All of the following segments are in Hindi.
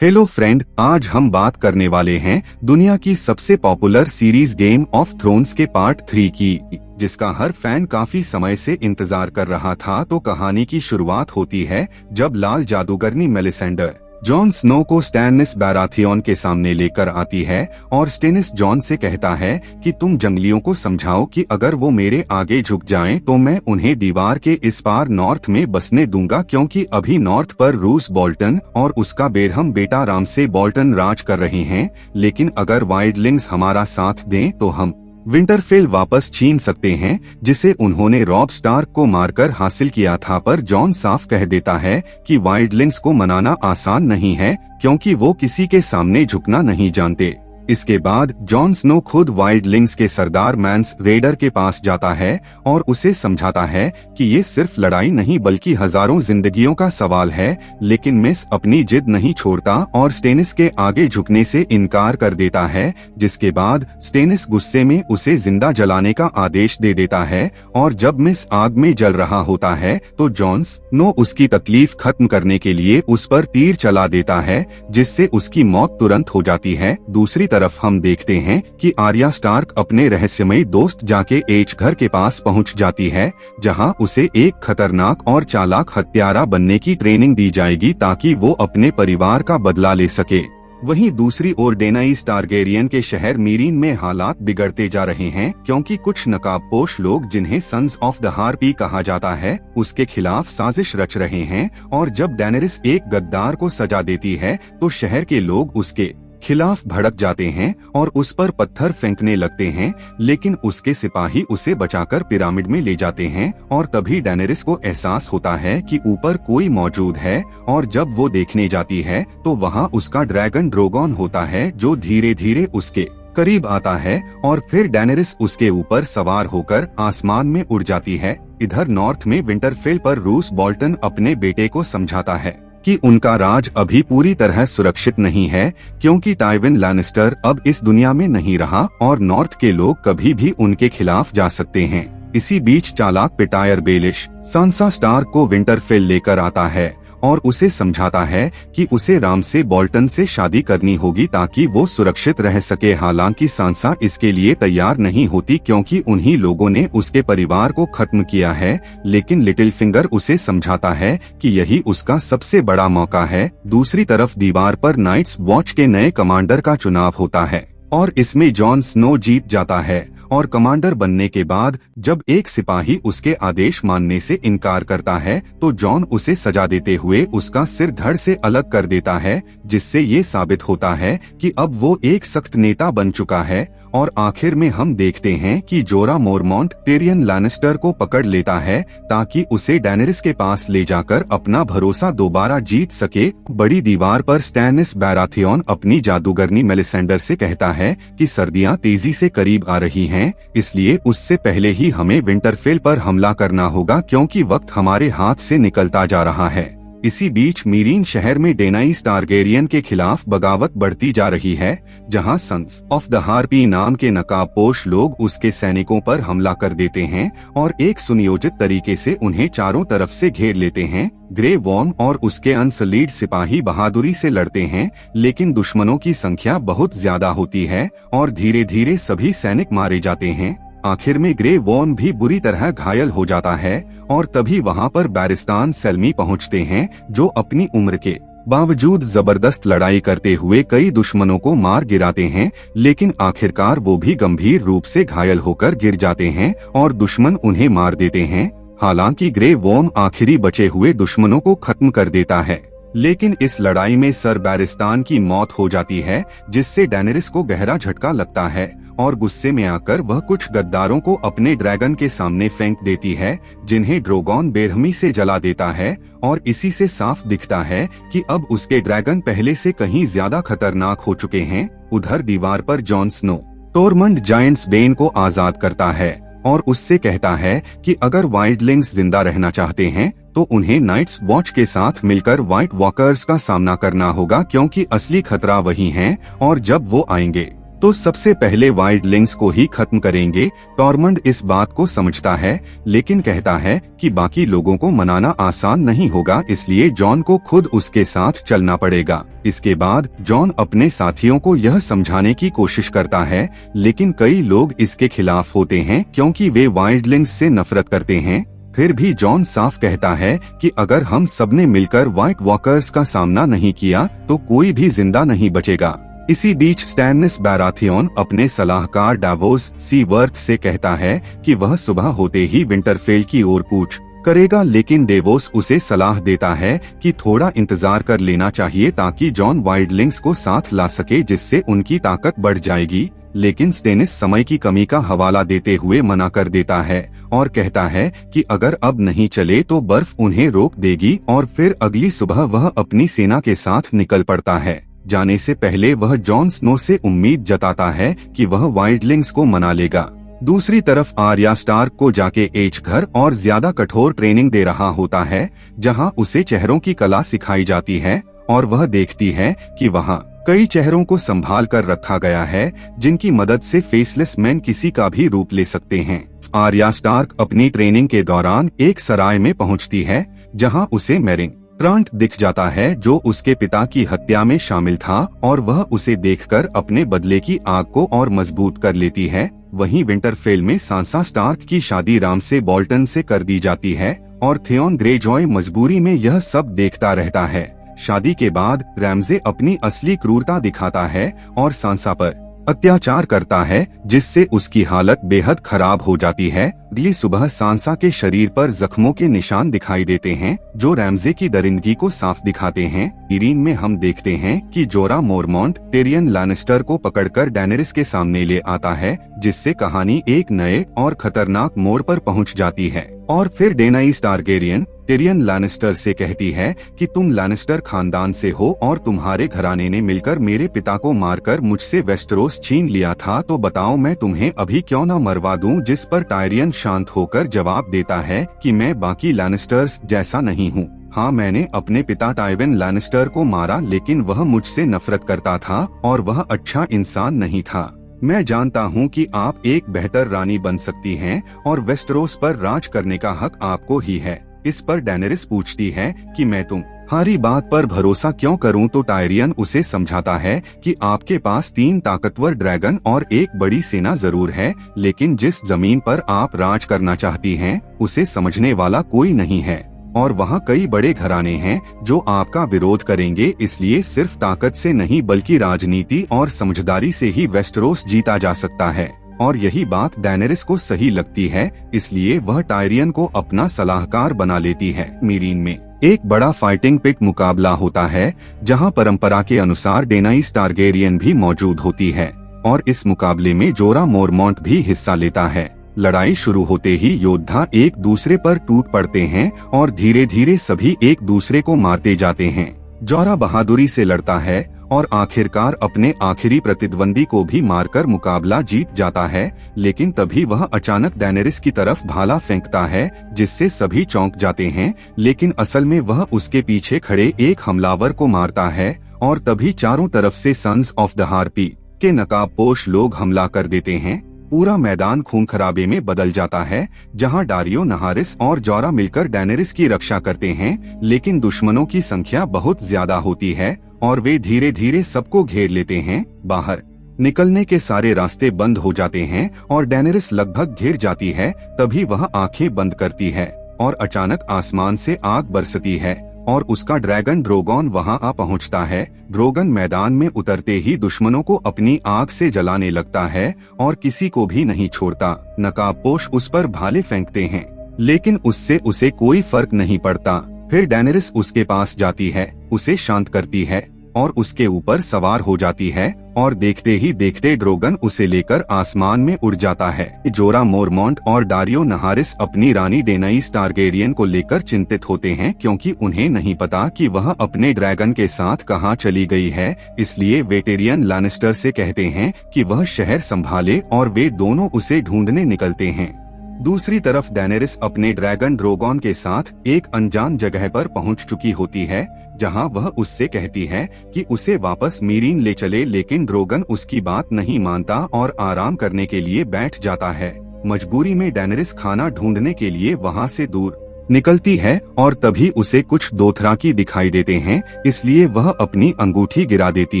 हेलो फ्रेंड, आज हम बात करने वाले हैं दुनिया की सबसे popular series game of thrones के पार्ट 3 की, जिसका हर फैन काफी समय से इंतजार कर रहा था। तो कहानी की शुरुआत होती है जब लाल जादूगरनी मेलिसेंडर जॉन स्नो को स्टैनिस बैराथियन के सामने लेकर आती है और स्टेनिस जॉन से कहता है कि तुम जंगलियों को समझाओ कि अगर वो मेरे आगे झुक जाएं तो मैं उन्हें दीवार के इस पार नॉर्थ में बसने दूंगा, क्योंकि अभी नॉर्थ पर रूस बोल्टन और उसका बेरहम बेटा रामसे बोल्टन राज कर रहे हैं। लेकिन अगर वाइल्डलिंग्स हमारा साथ दें तो हम विंटरफेल वापस छीन सकते हैं, जिसे उन्होंने रॉब स्टार्क को मारकर हासिल किया था। पर जॉन साफ कह देता है कि वाइल्डलिंग्स को मनाना आसान नहीं है, क्योंकि वो किसी के सामने झुकना नहीं जानते। इसके बाद जॉन स्नो खुद वाइल्डलिंग्स के सरदार मैंस रेडर के पास जाता है और उसे समझाता है कि ये सिर्फ लड़ाई नहीं बल्कि हजारों जिंदगियों का सवाल है। लेकिन मिस अपनी जिद नहीं छोड़ता और स्टेनिस के आगे झुकने से इनकार कर देता है, जिसके बाद स्टेनिस गुस्से में उसे जिंदा जलाने का आदेश दे देता है। और जब मिस आग में जल रहा होता है तो जॉन स्नो उसकी तकलीफ खत्म करने के लिए उस पर तीर चला देता है, जिससे उसकी मौत तुरंत हो जाती है। दूसरी तरफ हम देखते हैं कि आर्या स्टार्क अपने रहस्यमयी दोस्त जाके एच घर के पास पहुंच जाती है, जहां उसे एक खतरनाक और चालाक हत्यारा बनने की ट्रेनिंग दी जाएगी ताकि वो अपने परिवार का बदला ले सके। वहीं दूसरी ओर डेनाइस टारगेरियन के शहर मीरीन में हालात बिगड़ते जा रहे हैं, क्योंकि कुछ नकाबपोश लोग, जिन्हें सन्स ऑफ द हार्पी कहा जाता है, उसके खिलाफ साजिश रच रहे हैं। और जब डेनेरिस एक गद्दार को सजा देती है तो शहर के लोग उसके खिलाफ भड़क जाते हैं और उस पर पत्थर फेंकने लगते हैं। लेकिन उसके सिपाही उसे बचाकर पिरामिड में ले जाते हैं और तभी डेनेरिस को एहसास होता है कि ऊपर कोई मौजूद है। और जब वो देखने जाती है तो वहाँ उसका ड्रैगन ड्रोगोन होता है, जो धीरे धीरे उसके करीब आता है और फिर डेनेरिस उसके ऊपर सवार होकर आसमान में उड़ जाती है। इधर नॉर्थ में विंटरफेल पर रूस बोल्टन अपने बेटे को समझाता है कि उनका राज अभी पूरी तरह सुरक्षित नहीं है, क्योंकि टाइविन लैनिस्टर अब इस दुनिया में नहीं रहा और नॉर्थ के लोग कभी भी उनके खिलाफ जा सकते हैं। इसी बीच चालाक पिटायर बेलिश सांसा स्टार्क को विंटरफेल लेकर आता है और उसे समझाता है कि उसे रामसे बोल्टन से शादी करनी होगी ताकि वो सुरक्षित रह सके। हालांकि सांसा इसके लिए तैयार नहीं होती, क्योंकि उन्हीं लोगों ने उसके परिवार को खत्म किया है। लेकिन लिटिल फिंगर उसे समझाता है कि यही उसका सबसे बड़ा मौका है। दूसरी तरफ दीवार पर नाइट्स वॉच के नए कमांडर का चुनाव होता है और इसमें जॉन स्नो जीत जाता है। और कमांडर बनने के बाद जब एक सिपाही उसके आदेश मानने से इनकार करता है तो जॉन उसे सजा देते हुए उसका सिर धड़ से अलग कर देता है, जिससे ये साबित होता है कि अब वो एक सख्त नेता बन चुका है। और आखिर में हम देखते हैं कि जोरा मोरमोंट टिरियन लैनिस्टर को पकड़ लेता है ताकि उसे डेनेरिस के पास ले जाकर अपना भरोसा दोबारा जीत सके। बड़ी दीवार पर स्टैनिस बैराथियन अपनी जादूगरनी मेलिसेंडर से कहता है कि सर्दियां तेजी से करीब आ रही हैं, इसलिए उससे पहले ही हमें विंटरफेल पर हमला करना होगा, क्योंकि वक्त हमारे हाथ से निकलता जा रहा है। इसी बीच मीरीन शहर में डेनाइस टारगेरियन के खिलाफ बगावत बढ़ती जा रही है, जहां सन्स ऑफ द हार्पी नाम के नकाबपोश लोग उसके सैनिकों पर हमला कर देते हैं और एक सुनियोजित तरीके से उन्हें चारों तरफ से घेर लेते हैं। ग्रे वॉर्म और उसके अनसलीड सिपाही बहादुरी से लड़ते हैं, लेकिन दुश्मनों की संख्या बहुत ज्यादा होती है और धीरे धीरे सभी सैनिक मारे जाते हैं। आखिर में ग्रे वॉर्म भी बुरी तरह घायल हो जाता है और तभी वहाँ पर बैरिस्तान सेल्मी पहुँचते हैं, जो अपनी उम्र के बावजूद जबरदस्त लड़ाई करते हुए कई दुश्मनों को मार गिराते हैं। लेकिन आखिरकार वो भी गंभीर रूप से घायल होकर गिर जाते हैं और दुश्मन उन्हें मार देते हैं। हालांकि ग्रे वॉर्म आखिरी बचे हुए दुश्मनों को खत्म कर देता है, लेकिन इस लड़ाई में सर बैरिस्तान की मौत हो जाती है, जिससे डेनेरिस को गहरा झटका लगता है और गुस्से में आकर वह कुछ गद्दारों को अपने ड्रैगन के सामने फेंक देती है, जिन्हें ड्रोगोन बेरहमी से जला देता है। और इसी से साफ दिखता है कि अब उसके ड्रैगन पहले से कहीं ज्यादा खतरनाक हो चुके हैं। उधर दीवार पर जॉन स्नो टोरमंड जायंट्स बेन को आजाद करता है और उससे कहता है कि अगर वाइल्डलिंग्स जिंदा रहना चाहते हैं तो उन्हें नाइट्स वॉच के साथ मिलकर व्हाइट वॉकर्स का सामना करना होगा, क्योंकि असली खतरा वही है और जब वो आएंगे तो सबसे पहले वाइल्डलिंग्स को ही खत्म करेंगे। टॉरमंड इस बात को समझता है, लेकिन कहता है कि बाकी लोगों को मनाना आसान नहीं होगा, इसलिए जॉन को खुद उसके साथ चलना पड़ेगा। इसके बाद जॉन अपने साथियों को यह समझाने की कोशिश करता है, लेकिन कई लोग इसके खिलाफ होते हैं क्योंकि वे वाइल्डलिंग्स से नफरत करते हैं। फिर भी जॉन साफ कहता है कि अगर हम सबने मिलकर व्हाइट वॉकर्स का सामना नहीं किया तो कोई भी जिंदा नहीं बचेगा। इसी बीच स्टैनिस बैराथियन अपने सलाहकार डावोस सीवर्थ से कहता है कि वह सुबह होते ही विंटरफेल की ओर कूच करेगा, लेकिन डेवोस उसे सलाह देता है कि थोड़ा इंतजार कर लेना चाहिए ताकि जॉन वाइल्डलिंग्स को साथ ला सके, जिससे उनकी ताकत बढ़ जाएगी। लेकिन स्टेनिस समय की कमी का हवाला देते हुए मना कर देता है और कहता है कि अगर अब नहीं चले तो बर्फ उन्हें रोक देगी, और फिर अगली सुबह वह अपनी सेना के साथ निकल पड़ता है। जाने से पहले वह जॉन स्नो से उम्मीद जताता है कि वह वाइल्डलिंग्स को मना लेगा। दूसरी तरफ आर्या स्टार्क को जाके एच घर और ज्यादा कठोर ट्रेनिंग दे रहा होता है, जहां उसे चेहरों की कला सिखाई जाती है और वह देखती है कि वहां कई चेहरों को संभाल कर रखा गया है, जिनकी मदद से फेसलेस मैन किसी का भी रूप ले सकते हैं। आर्या स्टार्क अपनी ट्रेनिंग के दौरान एक सराय में पहुंचती है, जहां उसे मेरिंग ट्रांट दिख जाता है, जो उसके पिता की हत्या में शामिल था, और वह उसे देखकर अपने बदले की आग को और मजबूत कर लेती है। वहीं विंटरफेल में सांसा स्टार्क की शादी रामसे बोल्टन से कर दी जाती है और थियोन ग्रेजॉय मजबूरी में यह सब देखता रहता है। शादी के बाद रैमजे अपनी असली क्रूरता दिखाता है और सांसा पर अत्याचार करता है, जिससे उसकी हालत बेहद खराब हो जाती है। अगली सुबह सांसा के शरीर पर जख्मों के निशान दिखाई देते हैं, जो रैमजे की दरिंदगी को साफ दिखाते हैं। ईरीन में हम देखते हैं कि जोरा मोरमोंट टिरियन लैनिस्टर को पकड़कर डेनेरिस के सामने ले आता है, जिससे कहानी एक नए और खतरनाक मोड़ पर पहुंच जाती है। और फिर डेनाइस टारगेरियन टिरियन लैनिस्टर से कहती है कि तुम लैनिस्टर खानदान से हो और तुम्हारे घराने ने मिलकर मेरे पिता को मारकर मुझसे वेस्टरोस छीन लिया था, तो बताओ मैं तुम्हें अभी क्यों न मरवा दूं। जिस पर टायरियन शांत होकर जवाब देता है कि मैं बाकी लैनिस्टर्स जैसा नहीं हूँ। हाँ, मैंने अपने पिता टाइविन लैनिस्टर को मारा, लेकिन वह मुझसे नफरत करता था और वह अच्छा इंसान नहीं था। मैं जानता हूँ कि आप एक बेहतर रानी बन सकती हैं और वेस्टरोस पर राज करने का हक आपको ही है। इस पर डेनेरिस पूछती है कि मैं तुम्हारी बात पर भरोसा क्यों करूं, तो टायरियन उसे समझाता है कि आपके पास 3 ताकतवर ड्रैगन और एक बड़ी सेना जरूर है, लेकिन जिस जमीन पर आप राज करना चाहती हैं, उसे समझने वाला कोई नहीं है और वहाँ कई बड़े घराने हैं जो आपका विरोध करेंगे। इसलिए सिर्फ ताकत से नहीं बल्कि राजनीति और समझदारी से ही वेस्टरोस जीता जा सकता है। और यही बात डेनेरिस को सही लगती है, इसलिए वह टायरियन को अपना सलाहकार बना लेती है। मीरीन में एक बड़ा फाइटिंग पिट मुकाबला होता है, जहां परंपरा के अनुसार डेनाइस टारगेरियन भी मौजूद होती है और इस मुकाबले में जोरा मोरमोंट भी हिस्सा लेता है। लड़ाई शुरू होते ही योद्धा एक दूसरे पर टूट पड़ते हैं और धीरे धीरे सभी एक दूसरे को मारते जाते हैं। जोरा बहादुरी से लड़ता है और आखिरकार अपने आखिरी प्रतिद्वंदी को भी मारकर मुकाबला जीत जाता है, लेकिन तभी वह अचानक डेनेरिस की तरफ भाला फेंकता है, जिससे सभी चौंक जाते हैं, लेकिन असल में वह उसके पीछे खड़े एक हमलावर को मारता है और तभी चारों तरफ से सन्स ऑफ द हार्पी के नकाबपोश लोग हमला कर देते हैं। पूरा मैदान खून खराबे में बदल जाता है, जहां डारियो नहारिस और जोरा मिलकर डेनेरिस की रक्षा करते हैं, लेकिन दुश्मनों की संख्या बहुत ज्यादा होती है और वे धीरे धीरे सबको घेर लेते हैं। बाहर निकलने के सारे रास्ते बंद हो जाते हैं और डेनेरिस लगभग घिर जाती है। तभी वह आंखें बंद करती है और अचानक आसमान से आग बरसती है और उसका ड्रैगन ड्रोगोन वहां आ पहुंचता है। ड्रोगन मैदान में उतरते ही दुश्मनों को अपनी आग से जलाने लगता है और किसी को भी नहीं छोड़ता। नकाबपोश उस पर भाले फेंकते हैं, लेकिन उससे उसे कोई फर्क नहीं पड़ता। फिर डेनेरिस उसके पास जाती है, उसे शांत करती है और उसके ऊपर सवार हो जाती है और देखते ही देखते ड्रोगन उसे लेकर आसमान में उड़ जाता है। जोरा मोरमोंट और डारियो नहारिस अपनी रानी डेनाइस टारगेरियन को लेकर चिंतित होते हैं, क्योंकि उन्हें नहीं पता कि वह अपने ड्रैगन के साथ कहां चली गई है। इसलिए वे टिरियन लैनिस्टर से कहते हैं कि वह शहर संभाले और वे दोनों उसे ढूंढने निकलते हैं। दूसरी तरफ डेनेरिस अपने ड्रैगन ड्रोगोन के साथ एक अनजान जगह पर पहुंच चुकी होती है, जहां वह उससे कहती है कि उसे वापस मीरीन ले चले, लेकिन ड्रोगन उसकी बात नहीं मानता और आराम करने के लिए बैठ जाता है। मजबूरी में डेनेरिस खाना ढूंढने के लिए वहां से दूर निकलती है और तभी उसे कुछ दोथराकी दिखाई देते हैं, इसलिए वह अपनी अंगूठी गिरा देती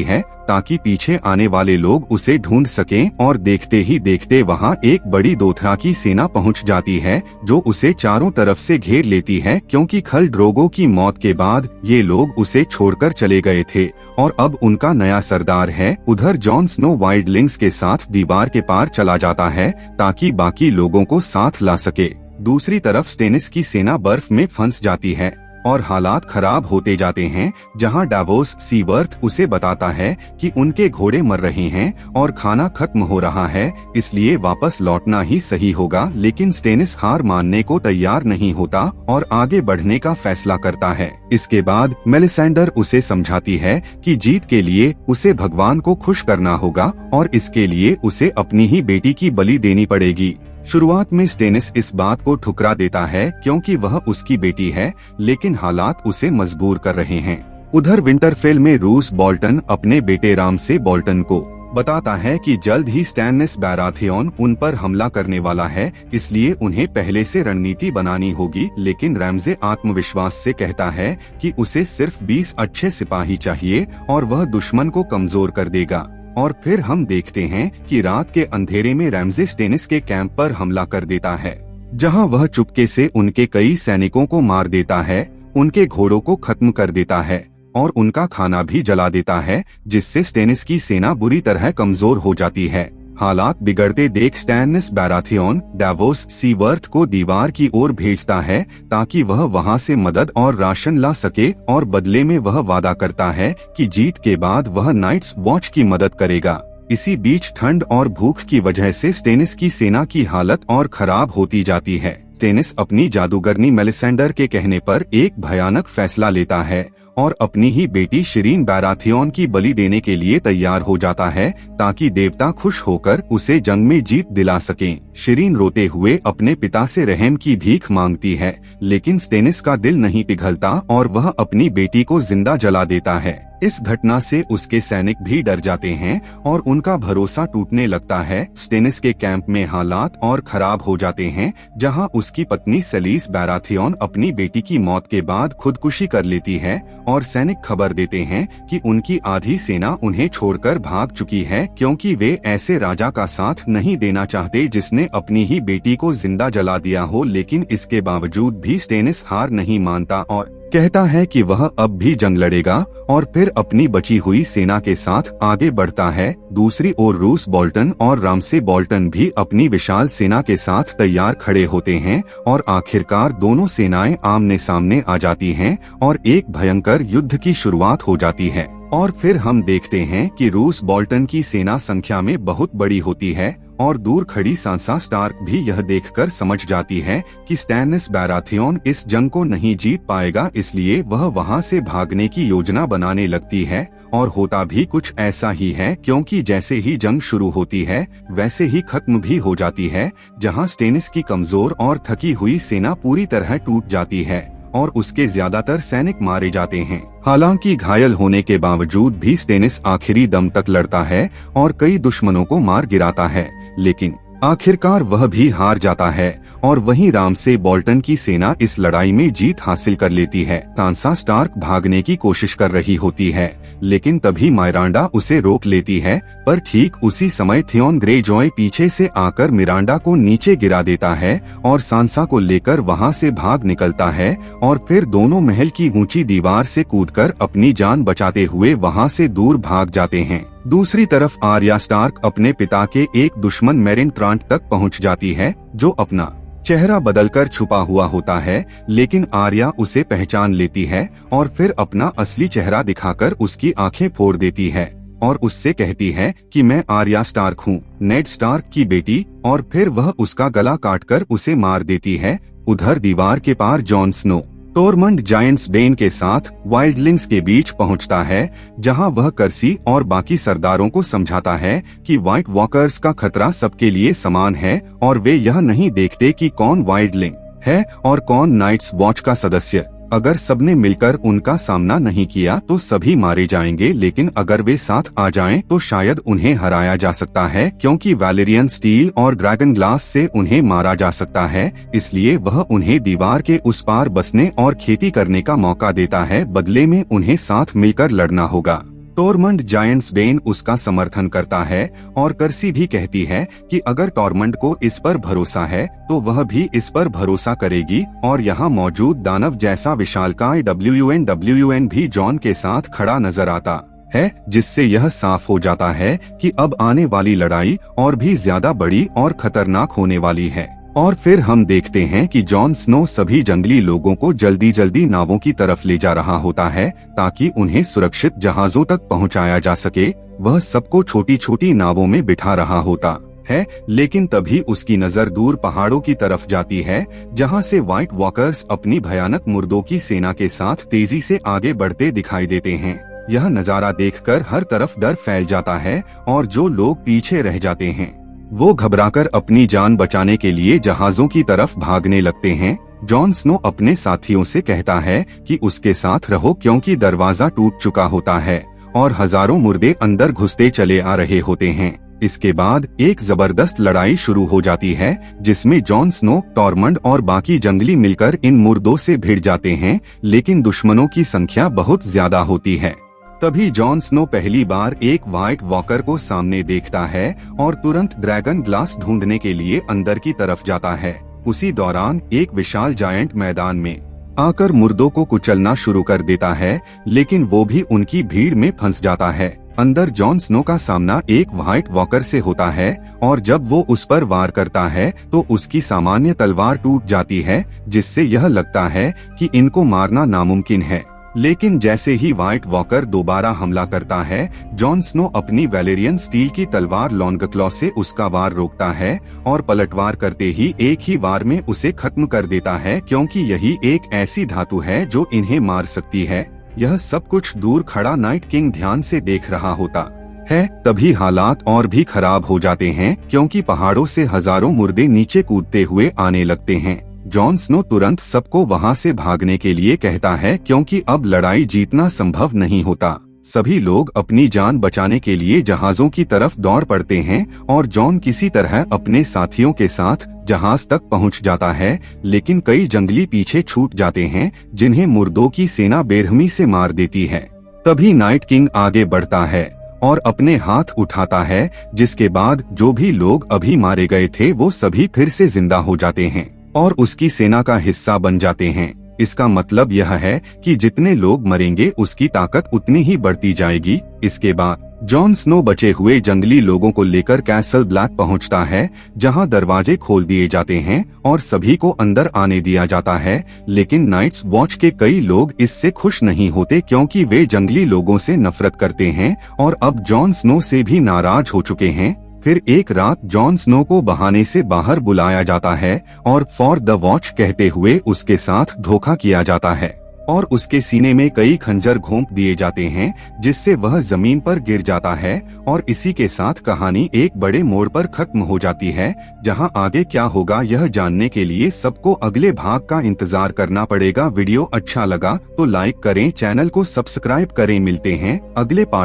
है ताकि पीछे आने वाले लोग उसे ढूंढ सकें, और देखते ही देखते वहां एक बड़ी दोथराकी सेना पहुंच जाती है जो उसे चारों तरफ से घेर लेती है, क्योंकि खल ड्रोगो की मौत के बाद ये लोग उसे छोड़कर चले गए थे और अब उनका नया सरदार है। उधर जॉन स्नो वाइल्डलिंग्स के साथ दीवार के पार चला जाता है ताकि बाकी लोगों को साथ ला सके। दूसरी तरफ स्टेनिस की सेना बर्फ में फंस जाती है और हालात खराब होते जाते हैं, जहां डावोस सीवर्थ उसे बताता है कि उनके घोड़े मर रहे हैं और खाना खत्म हो रहा है, इसलिए वापस लौटना ही सही होगा। लेकिन स्टेनिस हार मानने को तैयार नहीं होता और आगे बढ़ने का फैसला करता है। इसके बाद मेलिसेंडर उसे समझाती है कि जीत के लिए उसे भगवान को खुश करना होगा और इसके लिए उसे अपनी ही बेटी की बलि देनी पड़ेगी। शुरुआत में स्टेनिस इस बात को ठुकरा देता है क्योंकि वह उसकी बेटी है, लेकिन हालात उसे मजबूर कर रहे हैं। उधर विंटरफेल में रूस बोल्टन अपने बेटे रामसे बोल्टन को बताता है कि जल्द ही स्टैनिस बैराथियन उन पर हमला करने वाला है, इसलिए उन्हें पहले से रणनीति बनानी होगी। लेकिन रैमजे आत्मविश्वास से कहता है कि उसे सिर्फ 20 अच्छे सिपाही चाहिए और वह दुश्मन को कमजोर कर देगा। और फिर हम देखते हैं कि रात के अंधेरे में रैमजे स्टेनिस के कैंप पर हमला कर देता है, जहां वह चुपके से उनके कई सैनिकों को मार देता है, उनके घोड़ों को खत्म कर देता है और उनका खाना भी जला देता है, जिससे स्टेनिस की सेना बुरी तरह कमजोर हो जाती है। हालात बिगड़ते देख स्टैनिस बैराथियन डावोस सीवर्थ को दीवार की ओर भेजता है ताकि वह वहां से मदद और राशन ला सके, और बदले में वह वादा करता है कि जीत के बाद वह नाइट्स वॉच की मदद करेगा। इसी बीच ठंड और भूख की वजह से स्टेनिस की सेना की हालत और खराब होती जाती है। स्टेनिस अपनी जादूगरनी मेलिसेंडर के कहने पर एक भयानक फैसला लेता है और अपनी ही बेटी शिरीन बैराथियन की बलि देने के लिए तैयार हो जाता है ताकि देवता खुश होकर उसे जंग में जीत दिला सकें। शिरीन रोते हुए अपने पिता से रहम की भीख मांगती है, लेकिन स्टेनिस का दिल नहीं पिघलता और वह अपनी बेटी को जिंदा जला देता है। इस घटना से उसके सैनिक भी डर जाते हैं और उनका भरोसा टूटने लगता है। स्टेनिस के कैंप में हालात और खराब हो जाते हैं, जहां उसकी पत्नी सेलिस बैराथियन अपनी बेटी की मौत के बाद खुदकुशी कर लेती है और सैनिक खबर देते हैं कि उनकी आधी सेना उन्हें छोड़कर भाग चुकी है, क्योंकि वे ऐसे राजा का साथ नहीं देना चाहते जिसने अपनी ही बेटी को जिंदा जला दिया हो। लेकिन इसके बावजूद भी स्टेनिस हार नहीं मानता और कहता है कि वह अब भी जंग लड़ेगा और फिर अपनी बची हुई सेना के साथ आगे बढ़ता है। दूसरी ओर रूस बोल्टन और रामसे बोल्टन भी अपनी विशाल सेना के साथ तैयार खड़े होते हैं और आखिरकार दोनों सेनाएं आमने सामने आ जाती हैं और एक भयंकर युद्ध की शुरुआत हो जाती है। और फिर हम देखते हैं कि रूस बोल्टन की सेना संख्या में बहुत बड़ी होती है और दूर खड़ी सांसा स्टार्क भी यह देखकर समझ जाती है कि स्टैनिस बैराथियन इस जंग को नहीं जीत पाएगा, इसलिए वह वहां से भागने की योजना बनाने लगती है। और होता भी कुछ ऐसा ही है, क्योंकि जैसे ही जंग शुरू होती है वैसे ही खत्म भी हो जाती है, जहां स्टेनिस की कमजोर और थकी हुई सेना पूरी तरह टूट जाती है और उसके ज्यादातर सैनिक मारे जाते हैं। हालांकि घायल होने के बावजूद भी स्टेनिस आखिरी दम तक लड़ता है और कई दुश्मनों को मार गिराता है, लेकिन आखिरकार वह भी हार जाता है और वहीं रामसे बोल्टन की सेना इस लड़ाई में जीत हासिल कर लेती है। सांसा स्टार्क भागने की कोशिश कर रही होती है, लेकिन तभी मिरांडा उसे रोक लेती है, पर ठीक उसी समय थियोन ग्रेजॉय पीछे से आकर मिरांडा को नीचे गिरा देता है और सांसा को लेकर वहां से भाग निकलता है और फिर दोनों महल की ऊंची दीवार से कूदकर अपनी जान बचाते हुए वहां से दूर भाग जाते हैं। दूसरी तरफ आर्या स्टार्क अपने पिता के एक दुश्मन मेरिन ट्रांट तक पहुंच जाती है, जो अपना चेहरा बदलकर छुपा हुआ होता है, लेकिन आर्या उसे पहचान लेती है और फिर अपना असली चेहरा दिखाकर उसकी आंखें फोड़ देती है और उससे कहती है कि मैं आर्या स्टार्क हूँ, नेड स्टार्क की बेटी, और फिर वह उसका गला काटकर उसे मार देती है। उधर दीवार के पार जॉन स्नो टॉरमंड जायंट्स बेन के साथ वाइल्डलिंग्स के बीच पहुंचता है, जहां वह कर्सी और बाकी सरदारों को समझाता है कि व्हाइट वॉकर्स का खतरा सबके लिए समान है और वे यह नहीं देखते कि कौन वाइल्डलिंग है और कौन नाइट्स वॉच का सदस्य। अगर सबने मिलकर उनका सामना नहीं किया तो सभी मारे जाएंगे, लेकिन अगर वे साथ आ जाएं तो शायद उन्हें हराया जा सकता है, क्योंकि वैलेरियन स्टील और ड्रैगन ग्लास से उन्हें मारा जा सकता है। इसलिए वह उन्हें दीवार के उस पार बसने और खेती करने का मौका देता है, बदले में उन्हें साथ मिलकर लड़ना होगा। टॉरमंड जायंट्स बेन उसका समर्थन करता है और कर्सी भी कहती है कि अगर टॉरमंड को इस पर भरोसा है तो वह भी इस पर भरोसा करेगी, और यहाँ मौजूद दानव जैसा विशालकाय WN भी जॉन के साथ खड़ा नजर आता है, जिससे यह साफ हो जाता है कि अब आने वाली लड़ाई और भी ज्यादा बड़ी और खतरनाक होने वाली है। और फिर हम देखते हैं कि जॉन स्नो सभी जंगली लोगों को जल्दी जल्दी नावों की तरफ ले जा रहा होता है ताकि उन्हें सुरक्षित जहाजों तक पहुंचाया जा सके। वह सबको छोटी छोटी नावों में बिठा रहा होता है, लेकिन तभी उसकी नजर दूर पहाड़ों की तरफ जाती है, जहां से व्हाइट वॉकर्स अपनी भयानक मुर्दों की सेना के साथ तेजी से आगे बढ़ते दिखाई देते हैं। यह नजारा देखकर हर तरफ डर फैल जाता है और जो लोग पीछे रह जाते हैं वो घबराकर अपनी जान बचाने के लिए जहाजों की तरफ भागने लगते हैं। जॉन स्नो अपने साथियों से कहता है कि उसके साथ रहो, क्योंकि दरवाजा टूट चुका होता है और हजारों मुर्दे अंदर घुसते चले आ रहे होते हैं। इसके बाद एक जबरदस्त लड़ाई शुरू हो जाती है, जिसमें जॉन स्नो, टॉरमंड और बाकी जंगली मिलकर इन मुर्दों से भिड़ जाते हैं, लेकिन दुश्मनों की संख्या बहुत ज्यादा होती है। तभी जॉन स्नो पहली बार एक व्हाइट वॉकर को सामने देखता है और तुरंत ड्रैगन ग्लास ढूंढने के लिए अंदर की तरफ जाता है। उसी दौरान एक विशाल जायंट मैदान में आकर मुर्दों को कुचलना शुरू कर देता है, लेकिन वो भी उनकी भीड़ में फंस जाता है। अंदर जॉन स्नो का सामना एक व्हाइट वॉकर से होता है और जब वो उस पर वार करता है तो उसकी सामान्य तलवार टूट जाती है, जिससे यह लगता है कि इनको मारना नामुमकिन है। लेकिन जैसे ही व्हाइट वॉकर दोबारा हमला करता है, जॉन स्नो अपनी वैलेरियन स्टील की तलवार लॉन्गक्लॉ से उसका वार रोकता है और पलटवार करते ही एक ही वार में उसे खत्म कर देता है, क्योंकि यही एक ऐसी धातु है जो इन्हें मार सकती है। यह सब कुछ दूर खड़ा नाइट किंग ध्यान से देख रहा होता है। तभी हालात और भी खराब हो जाते हैं, क्योंकि पहाड़ों से हजारों मुर्दे नीचे कूदते हुए आने लगते हैं। जॉन स्नो तुरंत सबको वहां से भागने के लिए कहता है, क्योंकि अब लड़ाई जीतना संभव नहीं होता। सभी लोग अपनी जान बचाने के लिए जहाजों की तरफ दौड़ पड़ते हैं और जॉन किसी तरह अपने साथियों के साथ जहाज तक पहुंच जाता है, लेकिन कई जंगली पीछे छूट जाते हैं, जिन्हें मुर्दों की सेना बेरहमी से मार देती है। तभी नाइट किंग आगे बढ़ता है और अपने हाथ उठाता है, जिसके बाद जो भी लोग अभी मारे गए थे वो सभी फिर से जिंदा हो जाते हैं और उसकी सेना का हिस्सा बन जाते हैं। इसका मतलब यह है कि जितने लोग मरेंगे उसकी ताकत उतनी ही बढ़ती जाएगी। इसके बाद जॉन स्नो बचे हुए जंगली लोगों को लेकर कैसल ब्लैक पहुंचता है, जहां दरवाजे खोल दिए जाते हैं और सभी को अंदर आने दिया जाता है। लेकिन नाइट्स वॉच के कई लोग इससे खुश नहीं होते, क्योंकि वे जंगली लोगों से नफरत करते हैं और अब जॉन स्नो से भी नाराज हो चुके हैं। फिर एक रात जॉन स्नो को बहाने से बाहर बुलाया जाता है और फॉर द वॉच कहते हुए उसके साथ धोखा किया जाता है और उसके सीने में कई खंजर घोंप दिए जाते हैं, जिससे वह जमीन पर गिर जाता है। और इसी के साथ कहानी एक बड़े मोड़ पर खत्म हो जाती है, जहां आगे क्या होगा यह जानने के लिए सबको अगले भाग का इंतजार करना पड़ेगा। वीडियो अच्छा लगा तो लाइक करें, चैनल को सब्सक्राइब करें। मिलते हैं अगले पार्ट